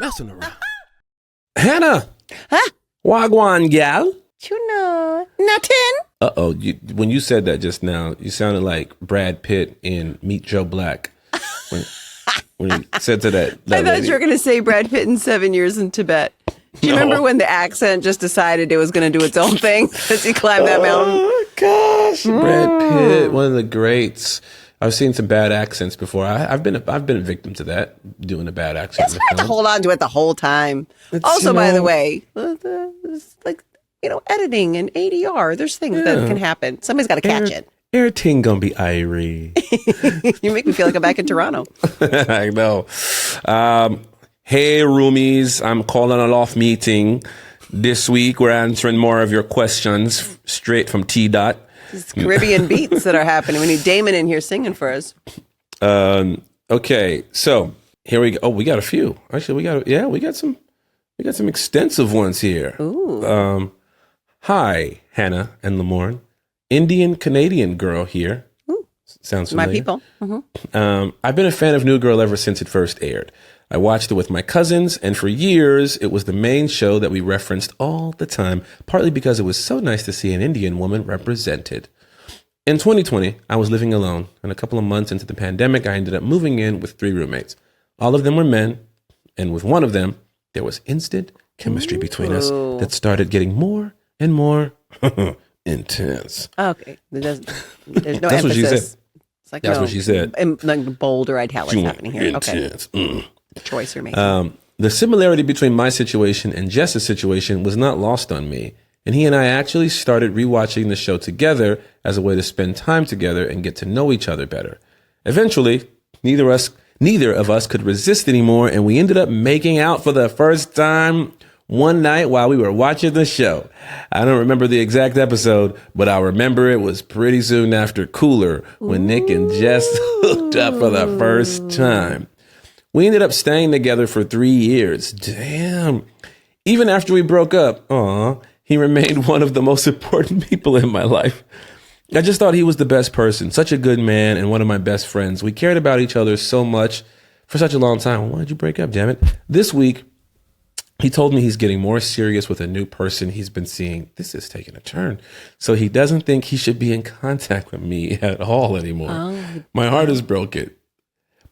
messing around. Hannah. Huh? Wagwan, gal. You know, nothing. Uh-oh. When you said that just now, you sounded like Brad Pitt in Meet Joe Black. When he said to that I thought lady. you were going to say Brad Pitt in 7 Years in Tibet. Do you remember when the accent just decided it was going to do its own thing as he climbed that mountain? Oh, gosh. Brad Pitt, one of the greats. I've seen some bad accents before. I've been a victim to that, doing a bad accent. Yes, we have to hold on to it the whole time. Also, by the way, it's like, editing and ADR. There's things that can happen. Somebody's got to catch it. Everything gonna be Irie. You make me feel like I'm back in Toronto. I know. Hey, roomies. I'm calling an off meeting. This week, we're answering more of your questions straight from T-Dot. It's Caribbean beats that are happening. We need Damon in here singing for us. Okay, so here we go. Oh, we got a few. Actually, we got some extensive ones here. Ooh. Hi, Hannah and Lamorne. Indian Canadian girl here. Ooh. Sounds familiar. My people. Mm-hmm. I've been a fan of New Girl ever since it first aired. I watched it with my cousins, and for years, it was the main show that we referenced all the time, partly because it was so nice to see an Indian woman represented. In 2020, I was living alone, and a couple of months into the pandemic, I ended up moving in with 3 roommates. All of them were men, and with one of them, there was instant chemistry between us that started getting more and more intense. Okay. There's no That's emphasis. what she said. It's like, That's what she said. Like bolder italics happening here. Intense. Okay. Choice you're making. The similarity between my situation and Jess's situation was not lost on me, and he and I actually started rewatching the show together as a way to spend time together and get to know each other better. Eventually, neither of us could resist anymore, and we ended up making out for the first time one night while we were watching the show. I don't remember the exact episode, but I remember it was pretty soon after Cooler when Nick and Jess hooked up for the first time. We ended up staying together for 3 years. Damn. Even after we broke up, he remained one of the most important people in my life. I just thought he was the best person, such a good man, and one of my best friends. We cared about each other so much for such a long time. Why did you break up, damn it? This week, he told me he's getting more serious with a new person he's been seeing. This is taking a turn. So he doesn't think he should be in contact with me at all anymore. My heart is broken.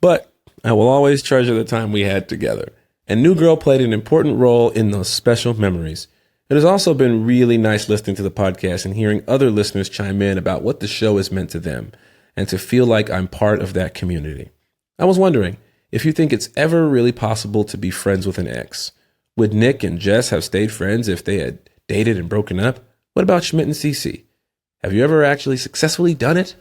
But I will always treasure the time we had together. And New Girl played an important role in those special memories. It has also been really nice listening to the podcast and hearing other listeners chime in about what the show has meant to them and to feel like I'm part of that community. I was wondering if you think it's ever really possible to be friends with an ex. Would Nick and Jess have stayed friends if they had dated and broken up? What about Schmidt and Cece? Have you ever actually successfully done it?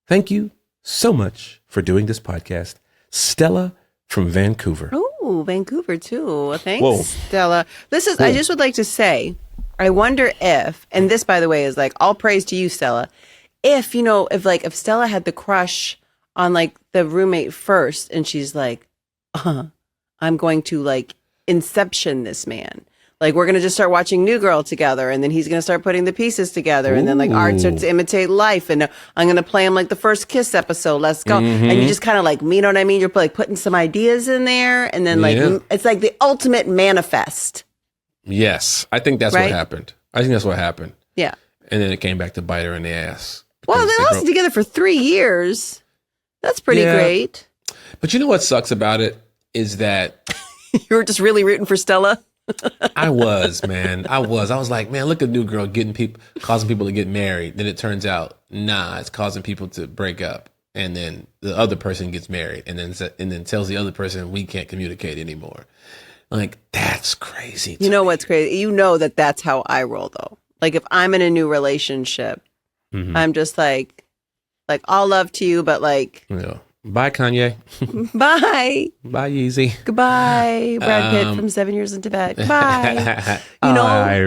Thank you so much for doing this podcast. Stella from Vancouver. Oh, Vancouver too. Thanks, Whoa. Stella. I just would like to say, I wonder if, and this, by the way, is like all praise to you, Stella. If Stella had the crush on like the roommate first, and she's like, I'm going to like inception this man. Like, we're going to just start watching New Girl together, and then he's going to start putting the pieces together, and then like art starts to imitate life, and I'm going to play him like the first Kiss episode. Let's go. And you just kind of like, you know what I mean? You're like putting some ideas in there, and then like, it's like the ultimate manifest. Yes, I think that's what happened. Yeah. And then it came back to bite her in the ass. Well, they lasted together for 3 years. That's pretty great. But you know what sucks about it is that you were just really rooting for Stella. I was, man. I was like, man, look at New Girl causing people to get married. Then it turns out, it's causing people to break up. And then the other person gets married and then tells the other person we can't communicate anymore. Like, that's crazy. You know what's crazy? You know that's how I roll though. Like, if I'm in a new relationship, I'm just like all love to you, but like, bye, Kanye. Bye. Bye, Yeezy. Goodbye, Brad Pitt from 7 Years in Tibet. Bye.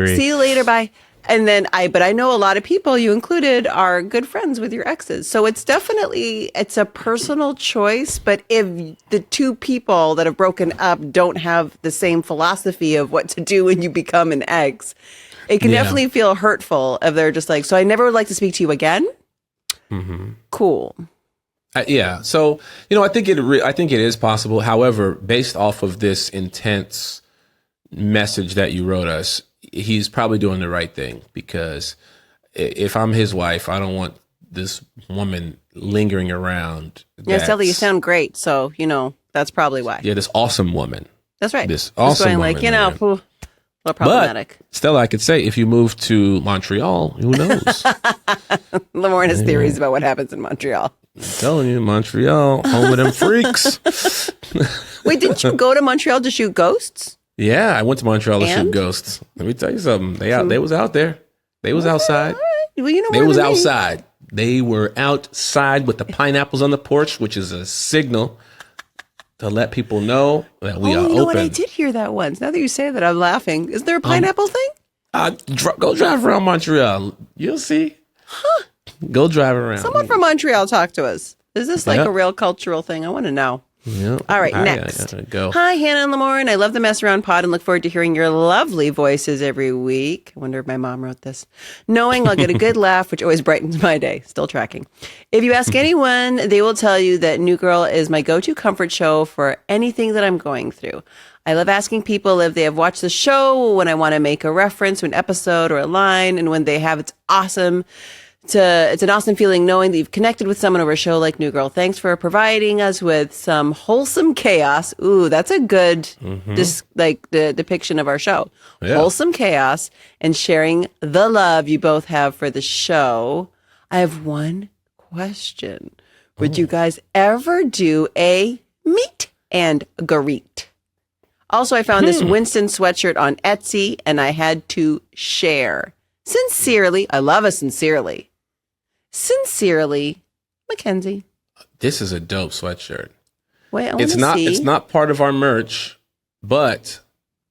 See you later. Bye. And then but I know a lot of people, you included, are good friends with your exes. So it's a personal choice. But if the two people that have broken up don't have the same philosophy of what to do when you become an ex, it can definitely feel hurtful if they're just like, so I never would like to speak to you again. Cool. Yeah. So, I think I think it is possible. However, based off of this intense message that you wrote us, he's probably doing the right thing, because if I'm his wife, I don't want this woman lingering around. Yeah, Stella, you sound great. So, that's probably why. Yeah, this awesome woman. That's right. This awesome woman. Like, a little problematic. But, Stella, I could say, if you move to Montreal, who knows? Lamorne has theories about what happens in Montreal. I'm telling you, Montreal, home of them freaks. Wait, didn't you go to Montreal to shoot ghosts? Yeah, I went to Montreal to shoot ghosts. Let me tell you something. They was out there. They was outside. Well, they was outside. They were outside with the pineapples on the porch, which is a signal to let people know that we are open. What? I did hear that once. Now that you say that, I'm laughing. Is there a pineapple thing? Go drive around Montreal. You'll see. Huh. Go drive around. Someone from Montreal talk to us. Is this like a real cultural thing? I want to know. Yep. All right, next. Go. Hi, Hannah and Lamorne. I love the Mess Around pod and look forward to hearing your lovely voices every week. I wonder if my mom wrote this. Knowing I'll get a good laugh, which always brightens my day. Still tracking. If you ask anyone, they will tell you that New Girl is my go-to comfort show for anything that I'm going through. I love asking people if they have watched the show when I want to make a reference to an episode or a line, and when they have, it's awesome. It's an awesome feeling knowing that you've connected with someone over a show like New Girl. Thanks for providing us with some wholesome chaos. Ooh, that's a good the depiction of our show. Yeah. Wholesome chaos and sharing the love you both have for the show. I have one question. Would you guys ever do a meet and greet? Also, I found this Winston sweatshirt on Etsy and I had to share. Sincerely, I love a sincerely. Sincerely, Mackenzie. This is a dope sweatshirt. Wait, it's not part of our merch, but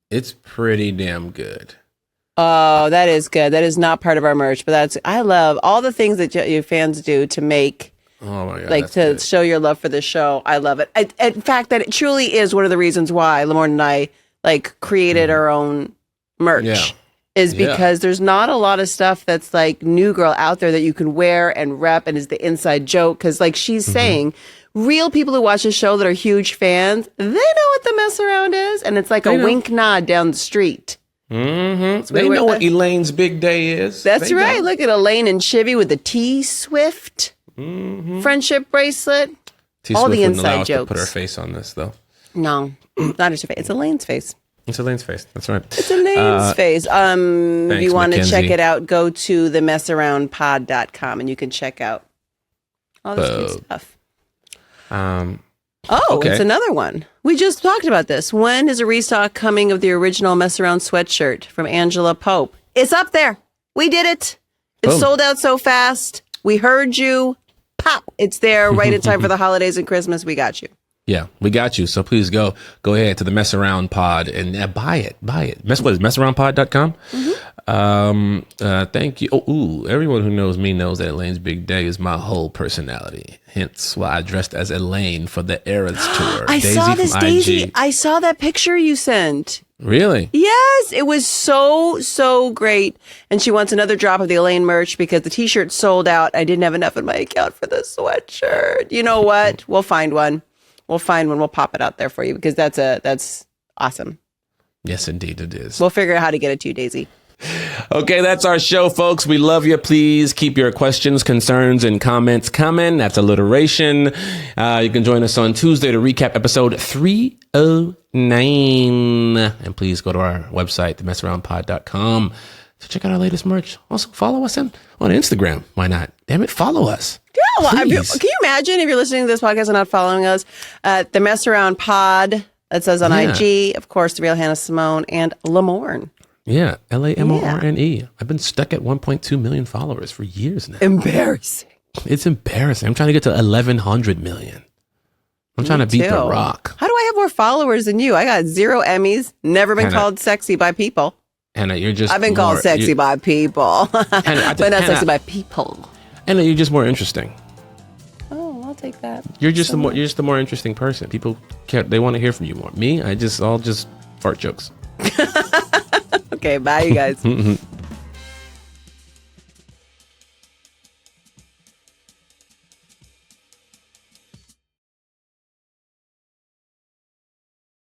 it's pretty damn good. Oh, that is good. That is not part of our merch, but I love all the things that your fans do to make, oh my God, like to good. Show your love for the show. I love it. In fact, that it truly is one of the reasons why Lamorne and I created our own merch. Yeah. Is because there's not a lot of stuff that's like New Girl out there that you can wear and rep and is the inside joke. Because like she's saying, real people who watch the show that are huge fans, they know what the mess around is. And it's like a wink nod down the street. Mm-hmm. They know what Elaine's big day is. That's right. Look at Elaine and Chivy with the T-Swift friendship bracelet. All the inside jokes. To put her face on this, though. No, not her face. It's Elaine's face. It's Elaine's face. That's right. It's Elaine's face. If you want to check it out, go to themessaroundpod.com and you can check out all this good stuff. Okay. It's another one. We just talked about this. When is a restock coming of the original Mess Around sweatshirt from Angela Pope? It's up there. We did it. It sold out so fast. We heard you. Pop. It's there right in time for the holidays and Christmas. We got you. Yeah, we got you. So please go ahead to the Mess Around Pod and buy it. What is messaroundpod.com? Thank you. Everyone who knows me knows that Elaine's big day is my whole personality. Hence why I dressed as Elaine for the Eras tour. I saw this, Daisy. I saw that picture you sent. Really? Yes, it was so great. And she wants another drop of the Elaine merch because the t-shirt sold out. I didn't have enough in my account for the sweatshirt. You know what? We'll find one. We'll pop it out there for you because that's awesome. Yes, indeed it is. We'll figure out how to get it to you, Daisy. Okay, that's our show, folks. We love you. Please keep your questions, concerns, and comments coming. That's alliteration. You can join us on Tuesday to recap episode 309. And please go to our website, themessaroundpod.com, to check out our latest merch. Also, follow us on Instagram. Why not? Damn it, follow us. Yeah, well, can you imagine if you're listening to this podcast and not following us? The Mess Around Pod, that says on IG, of course, The Real Hannah Simone, and Lamorne. Yeah, Lamorne. I've been stuck at 1.2 million followers for years now. Embarrassing. It's embarrassing. I'm trying to get to 1,100 million. I'm trying to beat The Rock. How do I have more followers than you? I got 0 Emmys, never been called sexy by people. Hannah, I've been called sexy by people, but not sexy by people. And you're just more interesting. Oh, I'll take that. You're just the more interesting person. People they want to hear from you more. Me, all just fart jokes. Okay, bye, you guys.